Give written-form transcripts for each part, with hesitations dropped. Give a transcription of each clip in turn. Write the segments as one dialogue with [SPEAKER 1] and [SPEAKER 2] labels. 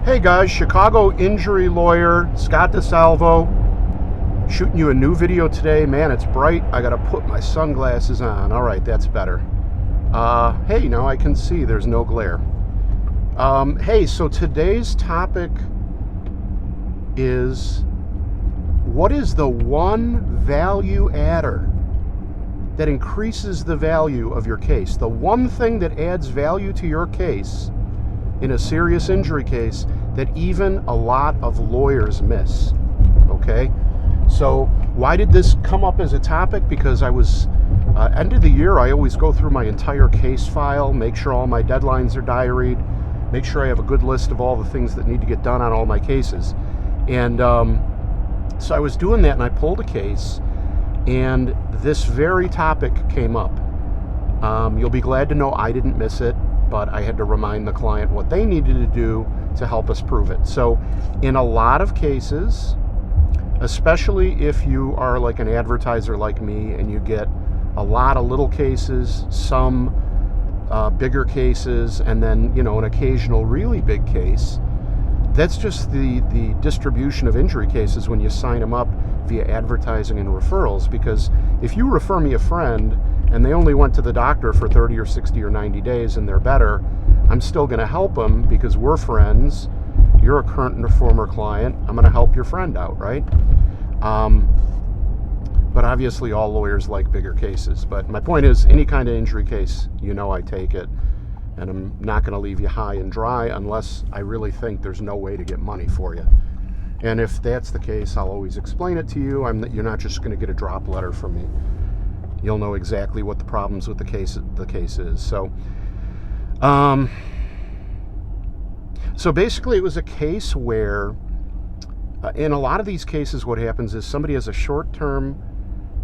[SPEAKER 1] Hey guys, Chicago injury lawyer Scott DeSalvo shooting you a new video today. Man, it's bright. I gotta put my sunglasses on. All right, that's better. Hey, now I can see. There's no glare. Hey, so today's topic is, what is the one value adder that increases the value of your case? The one thing that adds value to your case in a serious injury case that even a lot of lawyers miss. Okay, so why did this come up as a topic? Because I was end of the year, I always go through my entire case file, make sure all my deadlines are diaried, make sure I have a good list of all the things that need to get done on all my cases. And so I was doing that, and I pulled a case, and this very topic came up. You'll be glad to know I didn't miss it, but I had to remind the client what they needed to do to help us prove it. So in a lot of cases, especially if you are like an advertiser like me and you get a lot of little cases, some bigger cases, and then, you know, an occasional really big case, that's just the distribution of injury cases when you sign them up via advertising and referrals. Because if you refer me a friend and they only went to the doctor for 30 or 60 or 90 days and they're better, I'm still going to help them because we're friends. You're a current and a former client. I'm going to help your friend out, right? But obviously all lawyers like bigger cases. But my point is, any kind of injury case, you know I take it. And I'm not going to leave you high and dry unless I really think there's no way to get money for you. And if that's the case, I'll always explain it to you. You're not just going to get a drop letter from me. You'll know exactly what the problems with the case is. So basically it was a case where in a lot of these cases what happens is somebody has a short-term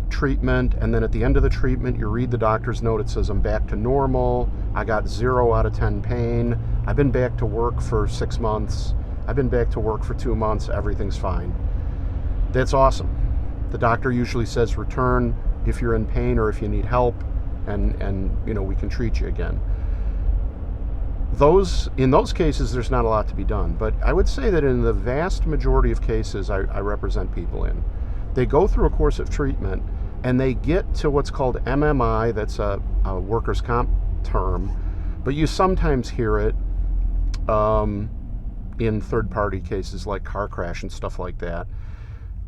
[SPEAKER 1] treatment, and then at the end of the treatment you read the doctor's note. It says, I'm back to normal. I got 0 out of 10 pain. I've been back to work for 6 months. I've been back to work for 2 months. Everything's fine. That's awesome. The doctor usually says return if you're in pain or if you need help, and you know, we can treat you again. In those cases, there's not a lot to be done. But I would say that in the vast majority of cases I represent people in, they go through a course of treatment and they get to what's called MMI. That's a workers' comp term, but you sometimes hear it in third-party cases like car crash and stuff like that.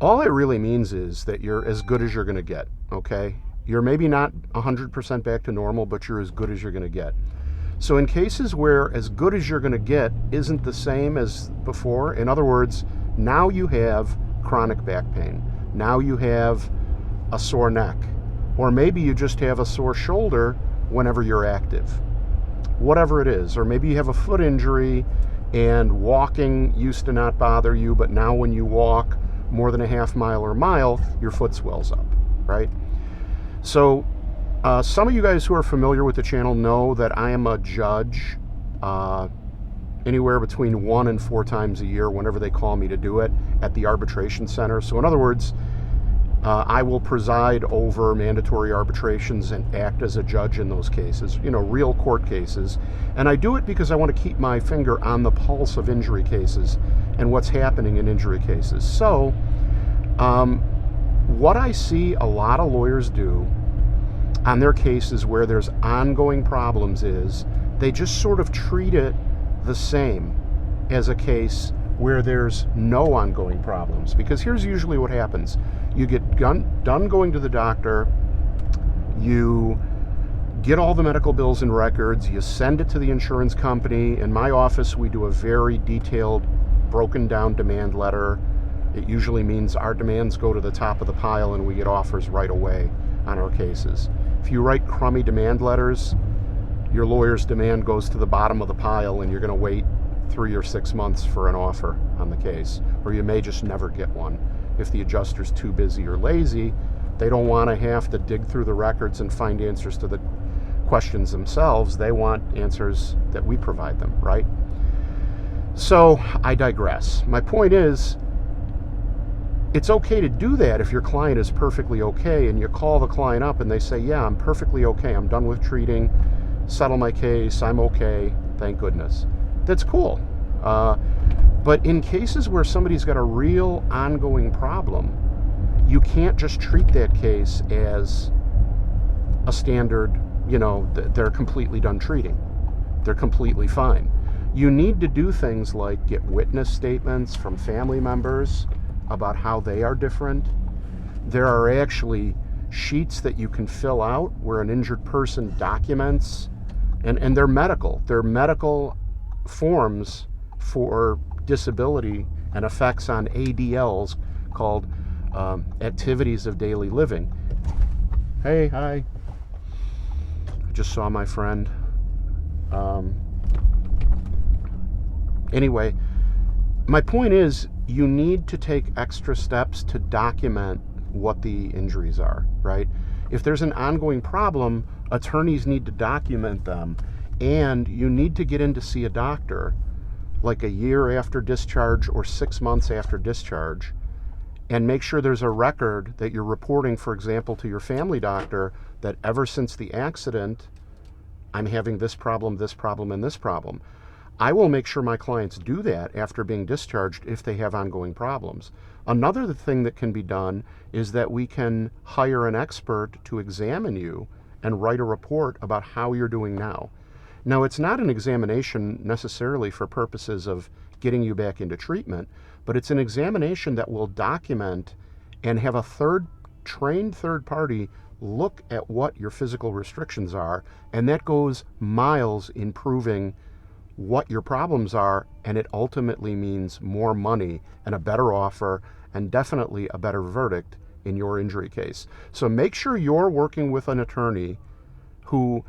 [SPEAKER 1] All it really means is that you're as good as you're going to get, okay? You're maybe not 100% back to normal, but you're as good as you're going to get. So in cases where as good as you're going to get isn't the same as before, in other words, now you have chronic back pain. Now you have a sore neck, or maybe you just have a sore shoulder whenever you're active, whatever it is. Or maybe you have a foot injury and walking used to not bother you, but now when you walk more than a half mile or a mile, your foot swells up, right? So some of you guys who are familiar with the channel know that I am a judge anywhere between 1 and 4 times a year whenever they call me to do it at the arbitration center. So in other words, I will preside over mandatory arbitrations and act as a judge in those cases, you know, real court cases. And I do it because I want to keep my finger on the pulse of injury cases and what's happening in injury cases. So what I see a lot of lawyers do on their cases where there's ongoing problems is they just sort of treat it the same as a case where there's no ongoing problems. Because here's usually what happens. You get done going to the doctor, you get all the medical bills and records, you send it to the insurance company. In my office, we do a very detailed, broken down demand letter. It usually means our demands go to the top of the pile and we get offers right away on our cases. If you write crummy demand letters, your lawyer's demand goes to the bottom of the pile and you're going to wait 3 or 6 months for an offer on the case, or you may just never get one. If the adjuster's too busy or lazy, they don't want to have to dig through the records and find answers to the questions themselves. They want answers that we provide them, right? So I digress. My point is, it's okay to do that if your client is perfectly okay and you call the client up and they say, yeah, I'm perfectly okay, I'm done with treating, settle my case, I'm okay, thank goodness. That's cool. But in cases where somebody's got a real ongoing problem, you can't just treat that case as a standard, they're completely done treating. They're completely fine. You need to do things like get witness statements from family members about how they are different. There are actually sheets that you can fill out where an injured person documents, and they're medical forms for disability and effects on ADLs called activities of daily living. Hey, hi. I just saw my friend. Anyway, my point is, you need to take extra steps to document what the injuries are, right? If there's an ongoing problem, attorneys need to document them, and you need to get in to see a doctor like a year after discharge or 6 months after discharge, and make sure there's a record that you're reporting, for example, to your family doctor that ever since the accident, I'm having this problem, and this problem. I will make sure my clients do that after being discharged if they have ongoing problems. Another thing that can be done is that we can hire an expert to examine you and write a report about how you're doing now. Now, it's not an examination necessarily for purposes of getting you back into treatment, but it's an examination that will document and have a trained third party look at what your physical restrictions are, and that goes miles in proving what your problems are, and it ultimately means more money and a better offer and definitely a better verdict in your injury case. So make sure you're working with an attorney who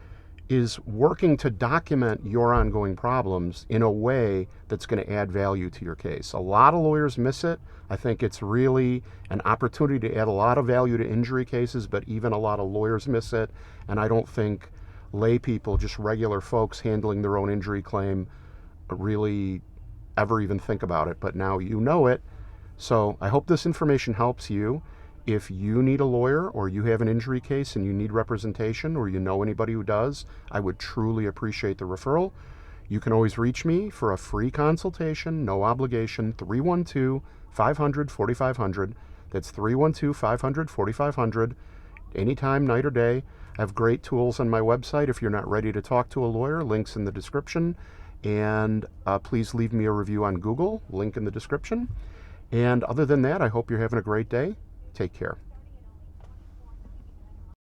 [SPEAKER 1] is working to document your ongoing problems in a way that's going to add value to your case. A lot of lawyers miss it. I think it's really an opportunity to add a lot of value to injury cases, but even a lot of lawyers miss it, and I don't think lay people, just regular folks handling their own injury claim, really ever even think about it. But now you know it. So I hope this information helps you. If you need a lawyer, or you have an injury case and you need representation, or you know anybody who does, I would truly appreciate the referral. You can always reach me for a free consultation, no obligation, 312-500-4500. That's 312-500-4500. Anytime, night or day. I have great tools on my website. If you're not ready to talk to a lawyer, links in the description. And please leave me a review on Google, link in the description. And other than that, I hope you're having a great day. Take care.